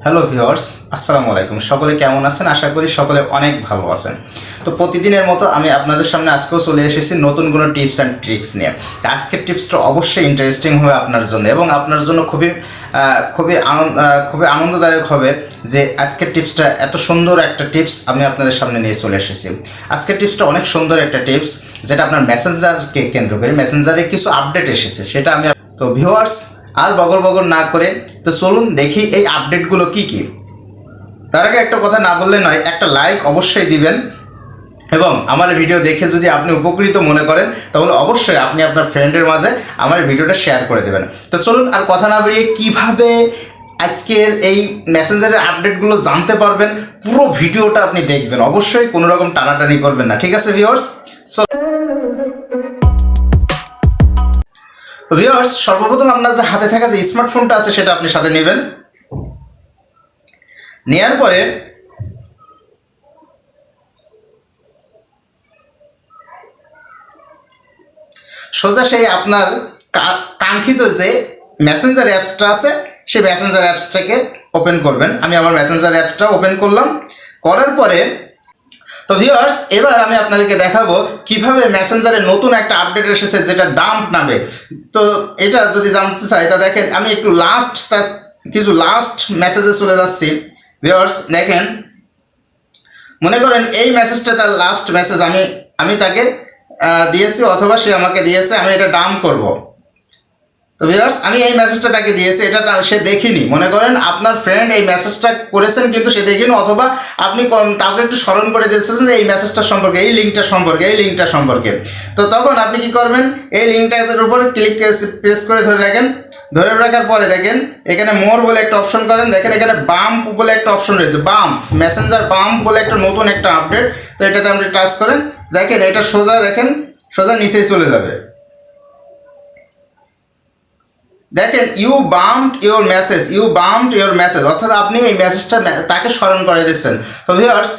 Hello viewers, আসসালামু আলাইকুম। সকলে কেমন আছেন? আশা করি সকলে অনেক ভালো আছেন। তো প্রতিদিনের মতো আমি আপনাদের সামনে আজকেও চলে এসেছি নতুন কোনো টিপস অ্যান্ড ট্রিক্স নিয়ে। আজকের টিপসটা অবশ্যই ইন্টারেস্টিং হবে আপনার জন্য এবং আপনার জন্য খুবই আনন্দদায়ক হবে যে আজকের টিপসটা এত সুন্দর একটা টিপস আমি আপনাদের সামনে নিয়ে চলে এসেছি। আজকের টিপসটা অনেক সুন্দর একটা টিপস, যেটা আপনার মেসেঞ্জারকে কেন্দ্র করে মেসেঞ্জারে কিছু আপডেট এসেছে সেটা আমি। তো ভিউয়ার্স, আর বগর বগর না করে তো চলুন দেখি এই আপডেটগুলো কি কি। তার আগে একটা কথা না বললে নয়, একটা লাইক অবশ্যই দিবেন এবং আমার ভিডিও দেখে যদি আপনি উপকৃত মনে করেন তাহলে অবশ্যই আপনি আপনার ফ্রেন্ডের মাঝে আমার ভিডিওটা শেয়ার করে দেবেন। তো চলুন আর কথা না বেরিয়ে কীভাবে আজকের এই মেসেঞ্জারের আপডেটগুলো জানতে পারবেন, পুরো ভিডিওটা আপনি দেখবেন, অবশ্যই কোনো রকম টানাটানি করবেন না। ঠিক আছে ভিউয়ার্স? ভিউয়ার্স, সর্বপ্রথম আপনার যে হাতে থাকা যে স্মার্টফোনটা আছে সেটা আপনি সাথে নেবেন। নেওয়ার পরে সোজা সেই আপনার কাঙ্ক্ষিত যে মেসেঞ্জার অ্যাপসটা আছে সেই মেসেঞ্জার অ্যাপসটাকে ওপেন করবেন। আমি আমার মেসেঞ্জার অ্যাপসটা ওপেন করলাম। করার পরে তো ভিউয়ার্স, এবার আমি আপনাদেরকে দেখাবো কিভাবে মেসেঞ্জারে নতুন একটা আপডেট এসেছে যেটা ডাম্প নামে। তো এটা যদি জানতে চাই তা দেখেন, আমি একটু কিছু লাস্ট মেসেজে চলে যাচ্ছি। ভিউয়ার্স দেখেন, মনে করেন এই মেসেজটা তার লাস্ট মেসেজ, আমি তাকে দিয়েছি অথবা সে আমাকে দিয়েছে, আমি এটা ডাম্প করব। তো ভিউয়ার্স, আমি এই মেসেজটা তাকে দিয়েছি, এটা সে দেখিনি। মনে করেন আপনার ফ্রেন্ড এই মেসেজটা করেছেন কিন্তু সে দেখিনি, অথবা আপনি তাকে একটু স্মরণ করে দিয়েছেন যে এই মেসেজটা সম্পর্কে, এই লিঙ্কটা সম্পর্কে। তো তখন আপনি কি করবেন, এই লিঙ্কটার উপর প্রেস করে ধরে রাখেন। ধরে রাখার পরে দেখেন এখানে মোর বলে একটা অপশন করেন, দেখেন এখানে বাম্প বলে একটা অপশন রয়েছে, বাম্প মেসেঞ্জার বাম্প বলে একটা নতুন একটা আপডেট। তো এটাতে আপনি টাচ করেন, দেখেন এটা সোজা নিচেই চলে যাবে। দেখেন ইউ বাম্পড ইউর মেসেজ, অর্থাৎ আপনি এই মেসেজটা তাকে স্মরণ করে দিচ্ছেন। তো ভিউয়ার্স,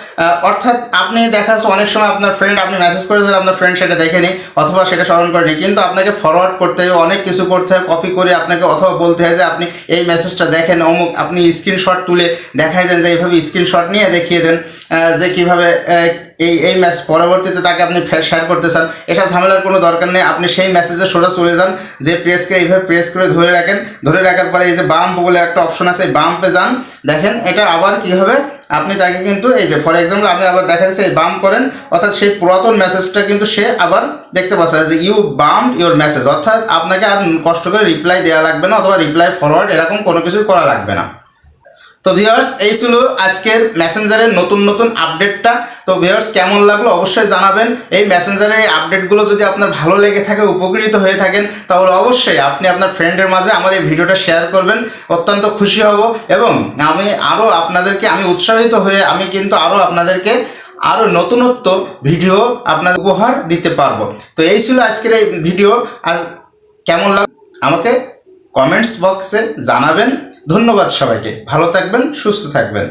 অর্থাৎ আপনি দেখা যাচ্ছে অনেক সময় আপনার ফ্রেন্ড, আপনি মেসেজ করেছেন, আপনার ফ্রেন্ড সেটা দেখেনি অথবা সেটা স্মরণ করেনি, কিন্তু আপনাকে ফরওয়ার্ড করতে হয়, অনেক কিছু করতে হয়, কপি করে আপনাকে, অথবা বলতে হয় যে আপনি এই মেসেজটা দেখেন অমুক, আপনি স্ক্রিনশট তুলে দেখাই দেন, যে এইভাবে স্ক্রিনশট নিয়ে দেখিয়ে দেন যে কীভাবে এই মেসেজ পরবর্তীতে তাকে আপনি শেয়ার করতে চান। এসব ঝামেলার কোনো দরকার নেই, আপনি সেই মেসেজে সোজা চলে যান, যে এইভাবে প্রেস করে ধরে রাখেন। ধরে রাখার পরে এই যে বাম্প বলে একটা অপশন আছে, এই বাম্পে যান। দেখেন এটা আবার কী হবে, আপনি তাকে কিন্তু এই যে ফর এক্সাম্পল আমি আবার দেখাচ্ছি, এই বাম্প করেন, অর্থাৎ সেই পুরাতন মেসেজটা কিন্তু সে আবার দেখতে পাচ্ছে যে ইউ বাম্পড ইউর মেসেজ, অর্থাৎ আপনাকে আর কষ্ট করে রিপ্লাই দেওয়া লাগবে না অথবা রিপ্লাই ফরওয়ার্ড এরকম কোনো কিছু করা লাগবে না। তো ভিউয়ার্স, এই ছিল আজকের মেসেঞ্জারের নতুন আপডেটটা। তো ভিউয়ার্স, কেমন লাগলো অবশ্যই জানাবেন। এই মেসেঞ্জারের এই আপডেটগুলো যদি আপনার ভালো লেগে থাকে, উপকৃত হয়ে থাকেন, তাহলে অবশ্যই আপনি আপনার ফ্রেন্ডের মাঝে আমার এই ভিডিওটা শেয়ার করবেন, অত্যন্ত খুশি হব। এবং আমি উৎসাহিত হয়ে আমি কিন্তু আপনাদেরকে আরও নতুনত্ব ভিডিও আপনাদের উপহার দিতে পারবো। তো এই ছিল আজকের এই ভিডিও। আজ কেমন লাগলো আমাকে কমেন্টস বক্সে জানাবেন। ধন্যবাদ সবাইকে, ভালো থাকবেন, সুস্থ থাকবেন।